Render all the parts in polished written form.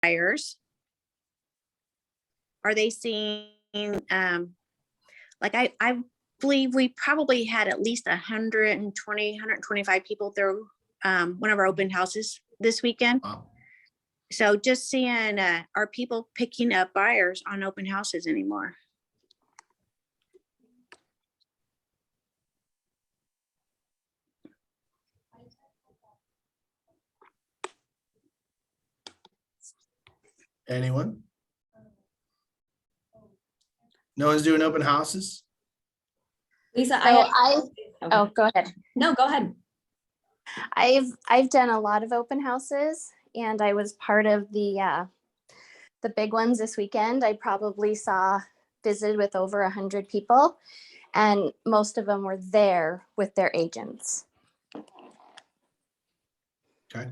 buyers? Are they seeing, like I believe we probably had at least 120, 125 people through one of our open houses this weekend. Wow. So just seeing, are people picking up buyers on open houses anymore? Anyone? No one's doing open houses? Lisa, Oh, go ahead. No, go ahead. I've done a lot of open houses, and I was part of the big ones this weekend. I probably visited with over 100 people, and most of them were there with their agents. Okay.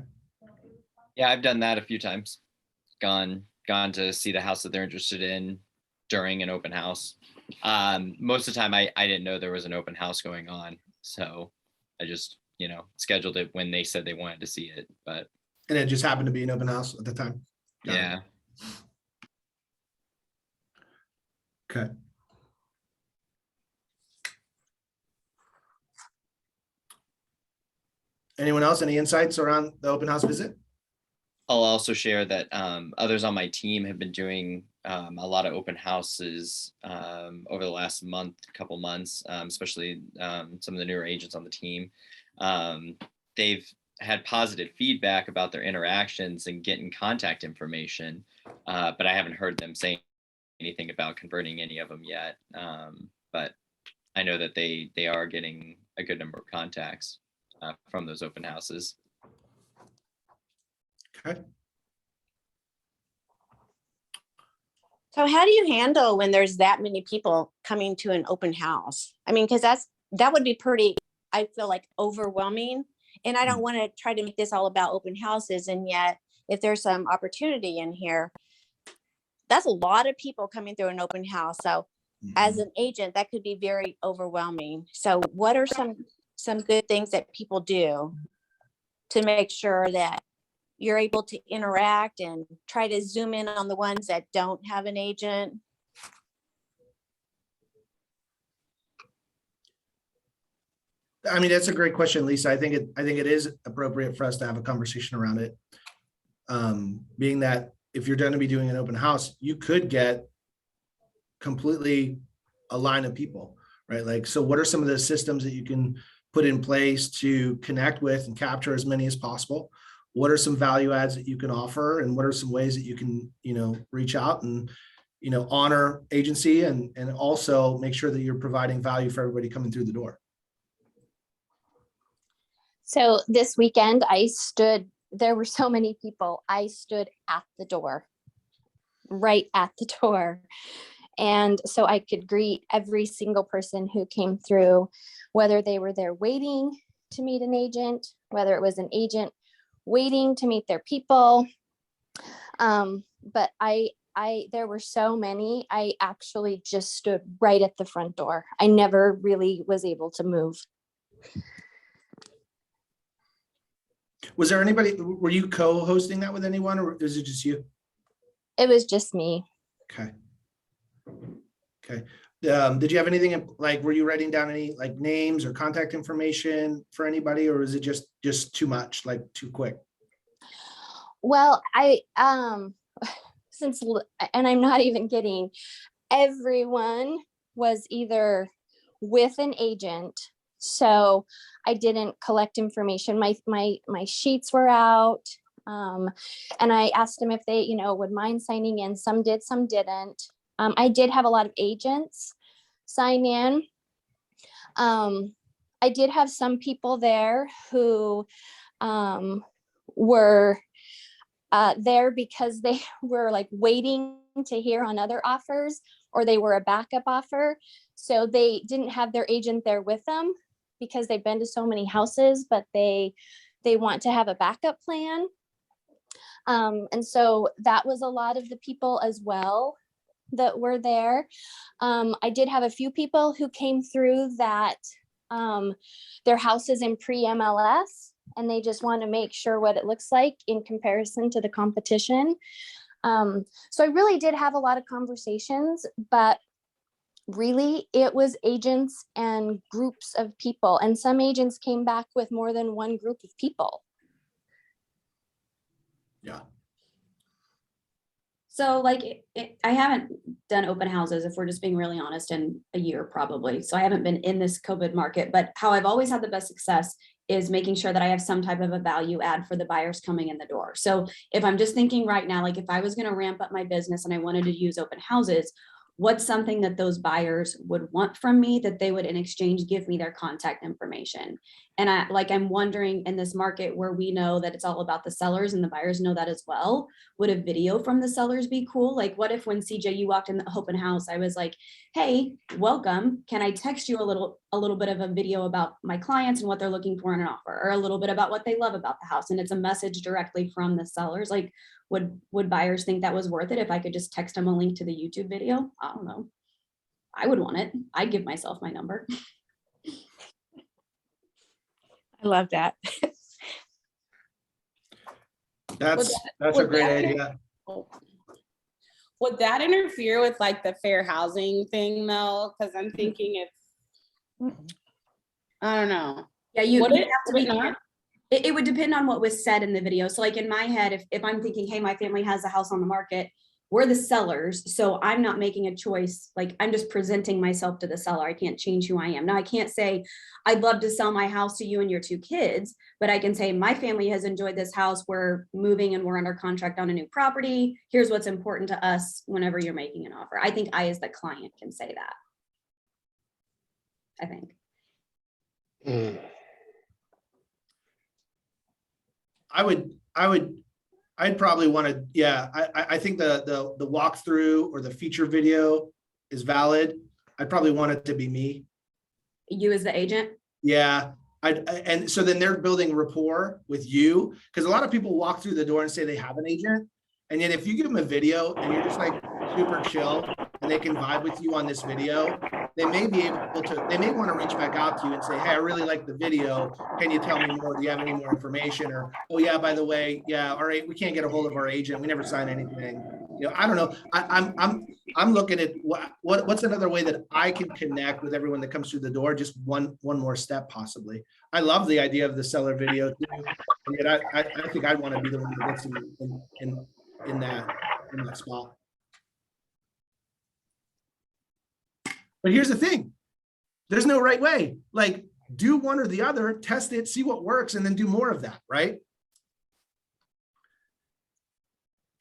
Yeah, I've done that a few times. Gone to see the house that they're interested in during an open house. Most of the time I didn't know there was an open house going on. So I just, scheduled it when they said they wanted to see it, but. And it just happened to be an open house at the time. Got it. Yeah. Okay. Anyone else? Any insights around the open house visit? I'll also share that others on my team have been doing a lot of open houses over the last couple months, especially some of the newer agents on the team. They've had positive feedback about their interactions and getting contact information, but I haven't heard them say anything about converting any of them yet. But I know that they are getting a good number of contacts from those open houses. Okay. So how do you handle when there's that many people coming to an open house? I mean, because that would be pretty, I feel like, overwhelming. And I don't want to try to make this all about open houses. And yet, if there's some opportunity in here, that's a lot of people coming through an open house. So as an agent, that could be very overwhelming. So what are some good things that people do to make sure that you're able to interact and try to zoom in on the ones that don't have an agent? I mean, that's a great question, Lisa. I think it is appropriate for us to have a conversation around it. Being that if you're going to be doing an open house, you could get completely a line of people, right? Like, so what are some of the systems that you can put in place to connect with and capture as many as possible? What are some value adds that you can offer, and what are some ways that you can, reach out and, honor agency and also make sure that you're providing value for everybody coming through the door? So this weekend, there were so many people. I stood at the door, right at the door. And so I could greet every single person who came through, whether they were there waiting to meet an agent, whether it was an agent waiting to meet their people. But there were so many, I actually just stood right at the front door. I never really was able to move. Was there anybody, were you co-hosting that with anyone, or is it just you? It was just me. Okay. Did you have anything like, were you writing down any like names or contact information for anybody, or is it just too much, like too quick? Well, and I'm not even kidding, everyone was either with an agent, so I didn't collect information. My sheets were out, and I asked them if they, would mind signing in. Some did, some didn't. I did have a lot of agents sign in. I did have some people there who were there because they were like waiting to hear on other offers, or they were a backup offer. So they didn't have their agent there with them because they've been to so many houses, but they want to have a backup plan. And so that was a lot of the people as well that were there. I did have a few people who came through that their house is in pre-MLS, and they just want to make sure what it looks like in comparison to the competition. So I really did have a lot of conversations, but really it was agents and groups of people. And some agents came back with more than one group of people. Yeah. So like, I haven't done open houses, if we're just being really honest, in a year probably. So I haven't been in this COVID market, but how I've always had the best success is making sure that I have some type of a value add for the buyers coming in the door. So if I'm just thinking right now, like if I was going to ramp up my business and I wanted to use open houses, what's something that those buyers would want from me that they would in exchange give me their contact information? And I'm wondering, in this market where we know that it's all about the sellers and the buyers know that as well, would a video from the sellers be cool? Like what if when CJ, you walked in the open house, I was like, hey, welcome. Can I text you a little bit of a video about my clients and what they're looking for in an offer, or a little bit about what they love about the house? And it's a message directly from the sellers. Like, would buyers think that was worth it if I could just text them a link to the YouTube video? I don't know. I would want it. I'd give myself my number. I love that. That's a would great that- idea. Would that interfere with like the fair housing thing though? Because I'm thinking if, I don't know. Yeah, you Would you'd it? have to Would be it not? It would depend on what was said in the video. So like in my head, if I'm thinking, hey, my family has a house on the market, we're the sellers, so I'm not making a choice. Like I'm just presenting myself to the seller. I can't change who I am. Now I can't say, I'd love to sell my house to you and your 2 kids, but I can say my family has enjoyed this house. We're moving and we're under contract on a new property. Here's what's important to us whenever you're making an offer. I think I, as the client, can say that. I think. I'd probably want to, yeah, I think the walkthrough or the feature video is valid. I'd probably want it to be me. You as the agent? Yeah. And so then they're building rapport with you, because a lot of people walk through the door and say they have an agent. And yet if you give them a video and you're just like super chill and they can vibe with you on this video, they may be able to, they may want to reach back out to you and say, hey, I really like the video. Can you tell me more? Do you have any more information? Or, oh yeah, by the way, yeah, all right, we can't get a hold of our agent. We never sign anything. You know, I don't know. I'm looking at what's another way that I can connect with everyone that comes through the door. Just one more step, possibly. I love the idea of the seller video too. And yet I think I'd want to be the one that gets in that spot. But here's the thing. There's no right way. Like, do one or the other, test it, see what works, and then do more of that, right?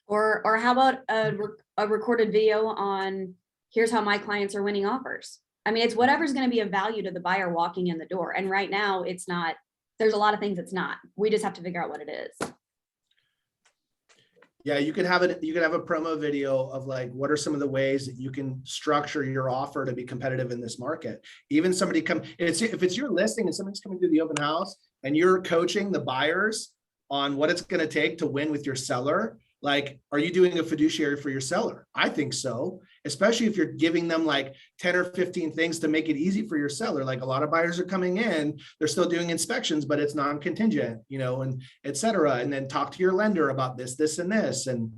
Or how about a recorded video on, here's how my clients are winning offers. I mean, it's whatever's going to be of value to the buyer walking in the door. And right now it's not, there's a lot of things it's not. We just have to figure out what it is. Yeah, you could have it. You could have a promo video of like, what are some of the ways that you can structure your offer to be competitive in this market? Even somebody if it's your listing and somebody's coming through the open house and you're coaching the buyers on what it's going to take to win with your seller, like, are you doing a fiduciary for your seller? I think so, especially if you're giving them like 10 or 15 things to make it easy for your seller. Like a lot of buyers are coming in, they're still doing inspections, but it's non-contingent, you know, and et cetera. And then talk to your lender about this, and this. And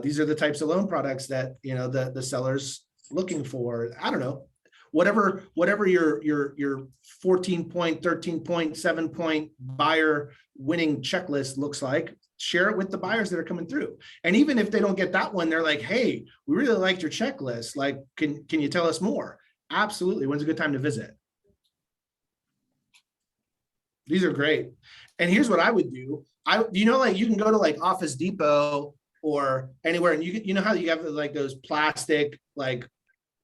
these are the types of loan products that, you know, the seller's looking for. I don't know, whatever your 14 point, 13 point, 7 point buyer winning checklist looks like. Share it with the buyers that are coming through. And even if they don't get that one, they're like, hey, we really liked your checklist. Like, can you tell us more? Absolutely. When's a good time to visit? These are great. And here's what I would do. You know, like you can go to like Office Depot or anywhere, and you know how you have like those plastic like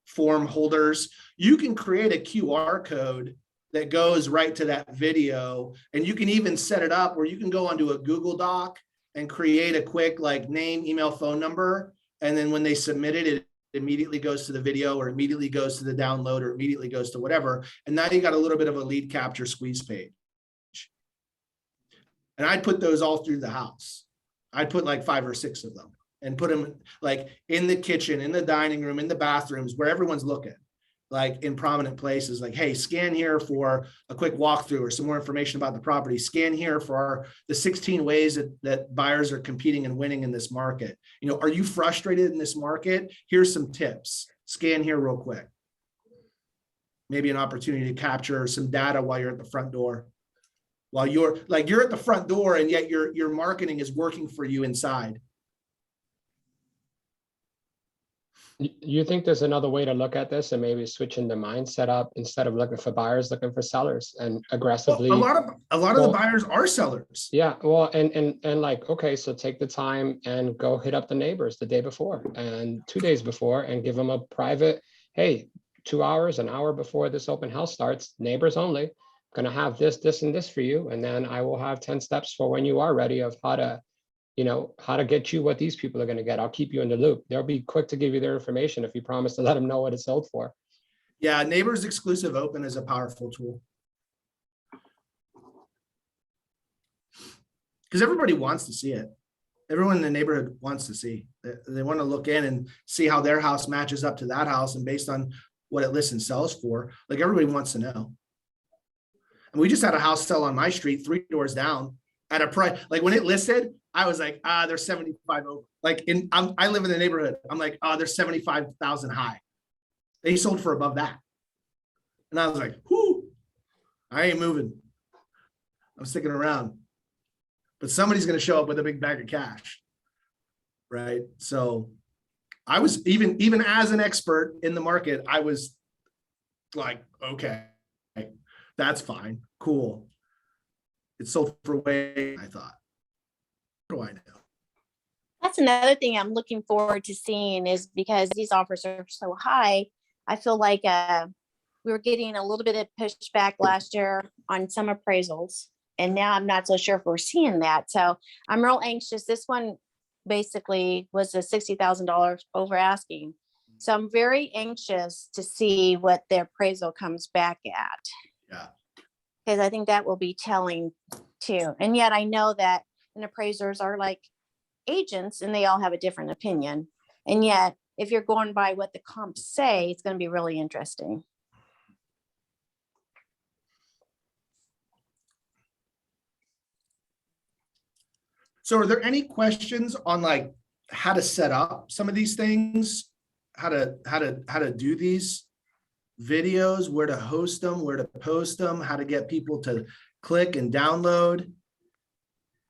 form holders. You can create a QR code that goes right to that video. And you can even set it up where you can go onto a Google Doc and create a quick like name, email, phone number. And then when they submit it, it immediately goes to the video or immediately goes to the download or immediately goes to whatever. And now you got a little bit of a lead capture squeeze page. And I'd put those all through the house. I'd put like 5 or 6 of them and put them like in the kitchen, in the dining room, in the bathrooms, where everyone's looking. like in prominent places, like, hey, scan here for a quick walkthrough or some more information about the property. Scan here for the 16 ways that buyers are competing and winning in this market. You know, are you frustrated in this market? Here's some tips. Scan here real quick. Maybe an opportunity to capture some data while you're at the front door. While you're at the front door and yet your marketing is working for you inside. You think there's another way to look at this and maybe switching the mindset up instead of looking for buyers, looking for sellers and Well, aggressively? a lot of the Well, buyers are sellers. Yeah, well, and like, okay, so take the time and go hit up the neighbors the day before and 2 days before and give them a private, hey, 2 hours, an hour before this open house starts, neighbors only, gonna have this, this, and this for you. And then I will have 10 steps for when you are ready of how to, you know, how to get you what these people are gonna get. I'll keep you in the loop. They'll be quick to give you their information if you promise to let them know what it's sold for. Yeah, Neighbors Exclusive Open is a powerful tool. Because everybody wants to see it. Everyone in the neighborhood wants to see. They want to look in and see how their house matches up to that house, and based on what it lists and sells for, like everybody wants to know. And we just had a house sell on my street 3 doors down at a price, like when it listed, I was like, they're 75 over. Like I live in the neighborhood. I'm like, they're 75,000 high. They sold for above that. And I was like, whoo, I ain't moving. I'm sticking around. But somebody's going to show up with a big bag of cash. Right. So I was even as an expert in the market, I was like, okay, that's fine. Cool. It sold for way, I thought. What do I know? That's another thing I'm looking forward to seeing, is because these offers are so high. I feel like we were getting a little bit of pushback last year on some appraisals, and now I'm not so sure if we're seeing that. So I'm real anxious. This one basically was a $60,000 over asking. So I'm very anxious to see what the appraisal comes back at. Yeah. Because I think that will be telling too. And yet I know that appraisers are like agents and they all have a different opinion. And yet, if you're going by what the comps say, it's going to be really interesting. So are there any questions on like how to set up some of these things? How to do these videos, where to host them, where to post them, how to get people to click and download?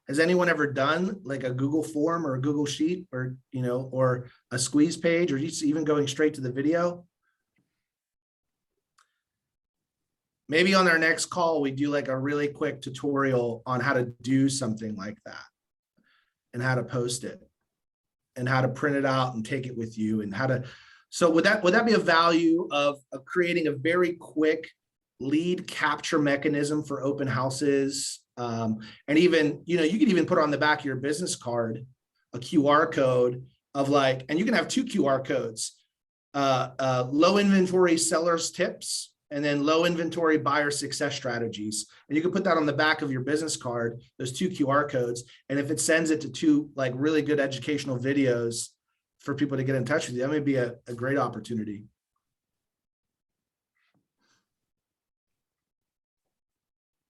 Has anyone ever done like a Google form or a Google sheet, or, you know, or a squeeze page, or just even going straight to the video? Maybe on our next call, we do like a really quick tutorial on how to do something like that and how to post it and how to print it out and take it with you, and how to, so would that be a value of creating a very quick lead capture mechanism for open houses? And even, you know, you could even put on the back of your business card a QR code of like, and you can have 2 QR codes, low inventory sellers tips, and then low inventory buyer success strategies. And you can put that on the back of your business card, those 2 QR codes. And if it sends it to 2 like really good educational videos for people to get in touch with you, that may be a great opportunity.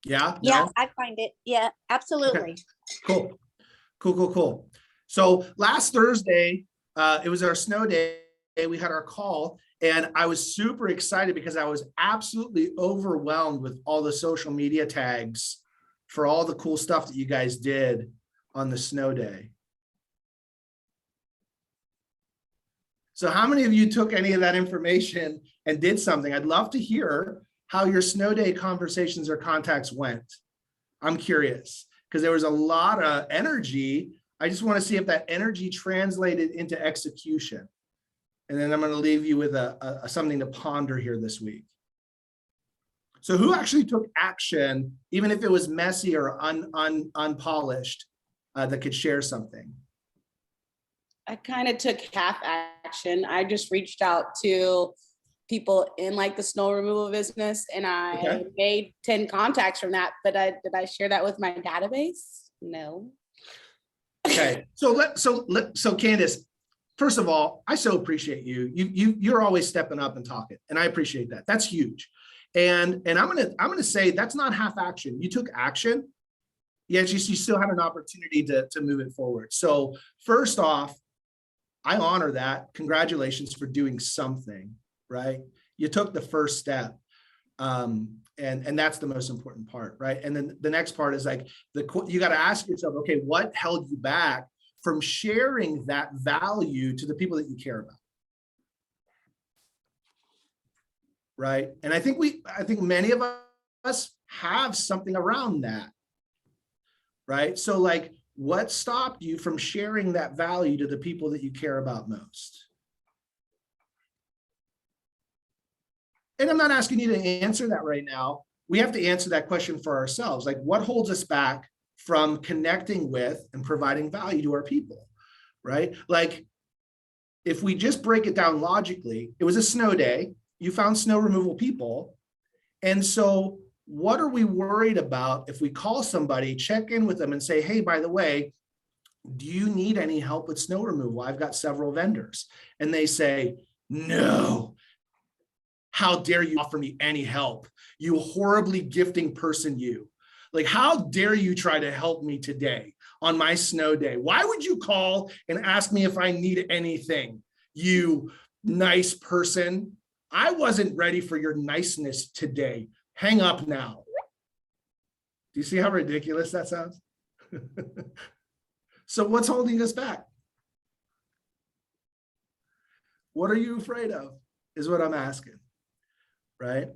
Yeah. Yeah, No? I find it. Yeah, absolutely. Cool. So last Thursday, it was our snow day. We had our call, and I was super excited because I was absolutely overwhelmed with all the social media tags for all the cool stuff that you guys did on the snow day. So how many of you took any of that information and did something? I'd love to hear how your snow day conversations or contacts went. I'm curious, because there was a lot of energy. I just want to see if that energy translated into execution. And then I'm going to leave you with something to ponder here this week. So who actually took action, even if it was messy or unpolished, that could share something? I kind of took half action. I just reached out to people in like the snow removal business, and I made 10 contacts from that. But did I share that with my database? No. Okay. So Candace, first of all, I so appreciate you. You're always stepping up and talking, and I appreciate that. That's huge. And I'm gonna say that's not half action. You took action, yet you still had an opportunity to move it forward. So first off, I honor that. Congratulations for doing something, right? You took the first step. And that's the most important part, right? And then the next part is like, you got to ask yourself, okay, what held you back from sharing that value to the people that you care about? Right. And I think many of us have something around that. Right. So like, what stopped you from sharing that value to the people that you care about most? And I'm not asking you to answer that right now. We have to answer that question for ourselves. Like, what holds us back from connecting with and providing value to our people, right? Like, if we just break it down logically, it was a snow day, you found snow removal people. And so what are we worried about if we call somebody, check in with them and say, hey, by the way, do you need any help with snow removal? I've got several vendors. And they say, no. How dare you offer me any help? You horribly gifting person, you. Like, how dare you try to help me today on my snow day? Why would you call and ask me if I need anything? You nice person. I wasn't ready for your niceness today. Hang up now. Do you see how ridiculous that sounds? So what's holding us back? What are you afraid of is what I'm asking. Right?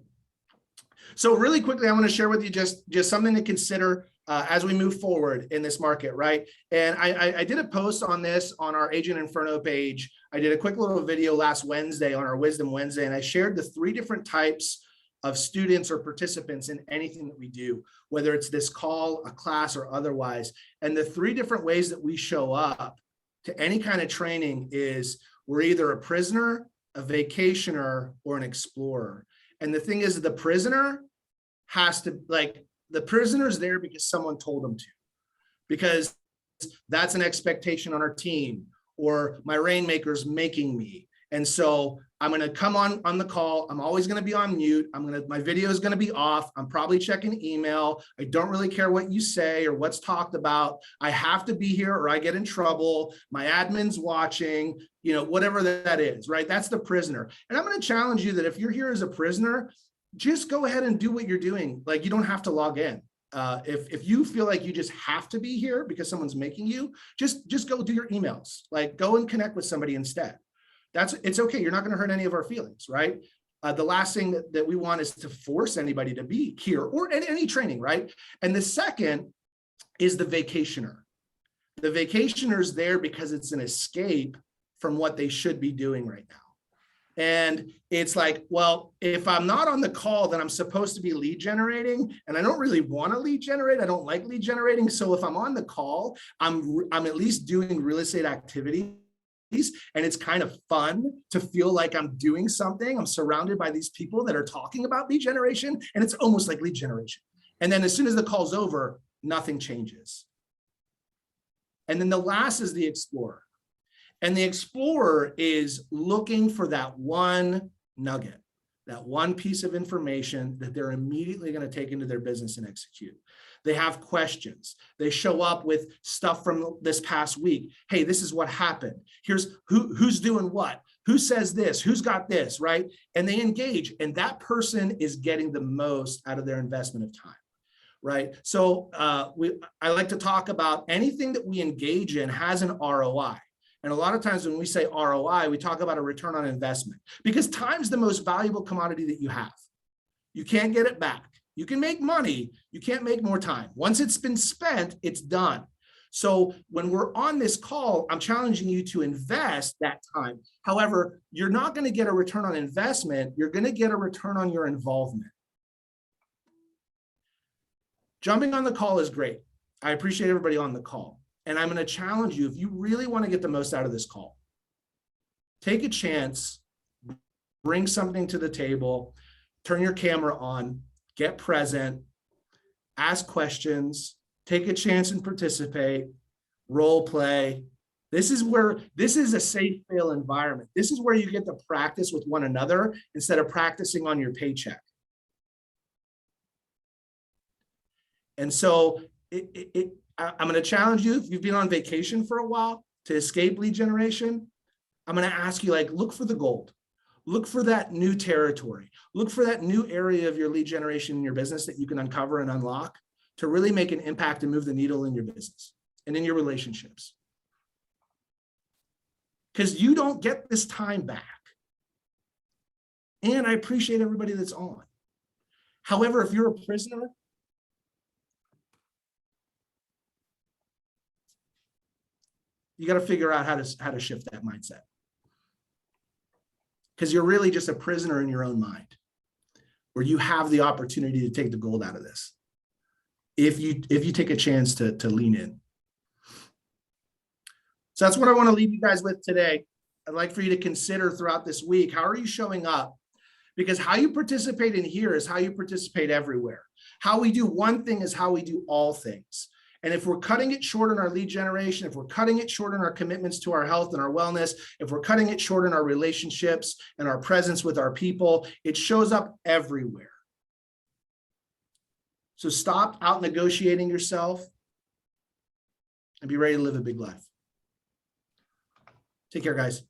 So really quickly, I want to share with you just something to consider as we move forward in this market, right? And I did a post on this on our Agent Inferno page. I did a quick little video last Wednesday on our Wisdom Wednesday, and I shared the 3 different types of students or participants in anything that we do, whether it's this call, a class, or otherwise. And the 3 different ways that we show up to any kind of training is we're either a prisoner, a vacationer, or an explorer. And the thing is, the prisoner has to, like, the prisoner's there because someone told them to, because that's an expectation on our team, or my rainmaker's making me. And so I'm going to come on the call. I'm always going to be on mute. My video is going to be off. I'm probably checking email. I don't really care what you say or what's talked about. I have to be here or I get in trouble. My admin's watching, whatever that is, right? That's the prisoner. And I'm going to challenge you that if you're here as a prisoner, just go ahead and do what you're doing. Like, you don't have to log in. If you feel like you just have to be here because someone's making you, just go do your emails. Like, go and connect with somebody instead. It's okay. You're not going to hurt any of our feelings, right? The last thing that we want is to force anybody to be here or any training, right? And the second is the vacationer. The vacationer is there because it's an escape from what they should be doing right now. And it's like, well, if I'm not on the call, then I'm supposed to be lead generating, and I don't really want to lead generate. I don't like lead generating. So if I'm on the call, I'm at least doing real estate activities. And it's kind of fun to feel like I'm doing something. I'm surrounded by these people that are talking about lead generation, and it's almost like lead generation. And then as soon as the call's over, nothing changes. And then the last is the explorer. And the explorer is looking for that one nugget, that one piece of information that they're immediately going to take into their business and execute. They have questions. They show up with stuff from this past week. Hey, this is what happened. Here's who's doing what, who says this, who's got this, right? And they engage, and that person is getting the most out of their investment of time, right? So I like to talk about anything that we engage in has an ROI. And a lot of times when we say ROI, we talk about a return on investment, because time's the most valuable commodity that you have. You can't get it back. You can make money, you can't make more time. Once it's been spent, it's done. So when we're on this call, I'm challenging you to invest that time. However, you're not going to get a return on investment. You're going to get a return on your involvement. Jumping on the call is great. I appreciate everybody on the call. And I'm going to challenge you, if you really want to get the most out of this call, take a chance, bring something to the table, turn your camera on, get present, ask questions, take a chance and participate, role play. This is a safe fail environment. This is where you get to practice with one another instead of practicing on your paycheck. And so I'm going to challenge you, if you've been on vacation for a while, to escape lead generation. I'm going to ask you, like, look for the gold. Look for that new territory. Look for that new area of your lead generation in your business that you can uncover and unlock to really make an impact and move the needle in your business and in your relationships. Because you don't get this time back. And I appreciate everybody that's on. However, if you're a prisoner, you got to figure out how to shift that mindset. Because you're really just a prisoner in your own mind, where you have the opportunity to take the gold out of this. If you take a chance to lean in. So that's what I want to leave you guys with today. I'd like for you to consider throughout this week, how are you showing up? Because how you participate in here is how you participate everywhere. How we do one thing is how we do all things. And if we're cutting it short in our lead generation, if we're cutting it short in our commitments to our health and our wellness, if we're cutting it short in our relationships and our presence with our people, it shows up everywhere. So stop out negotiating yourself and be ready to live a big life. Take care, guys.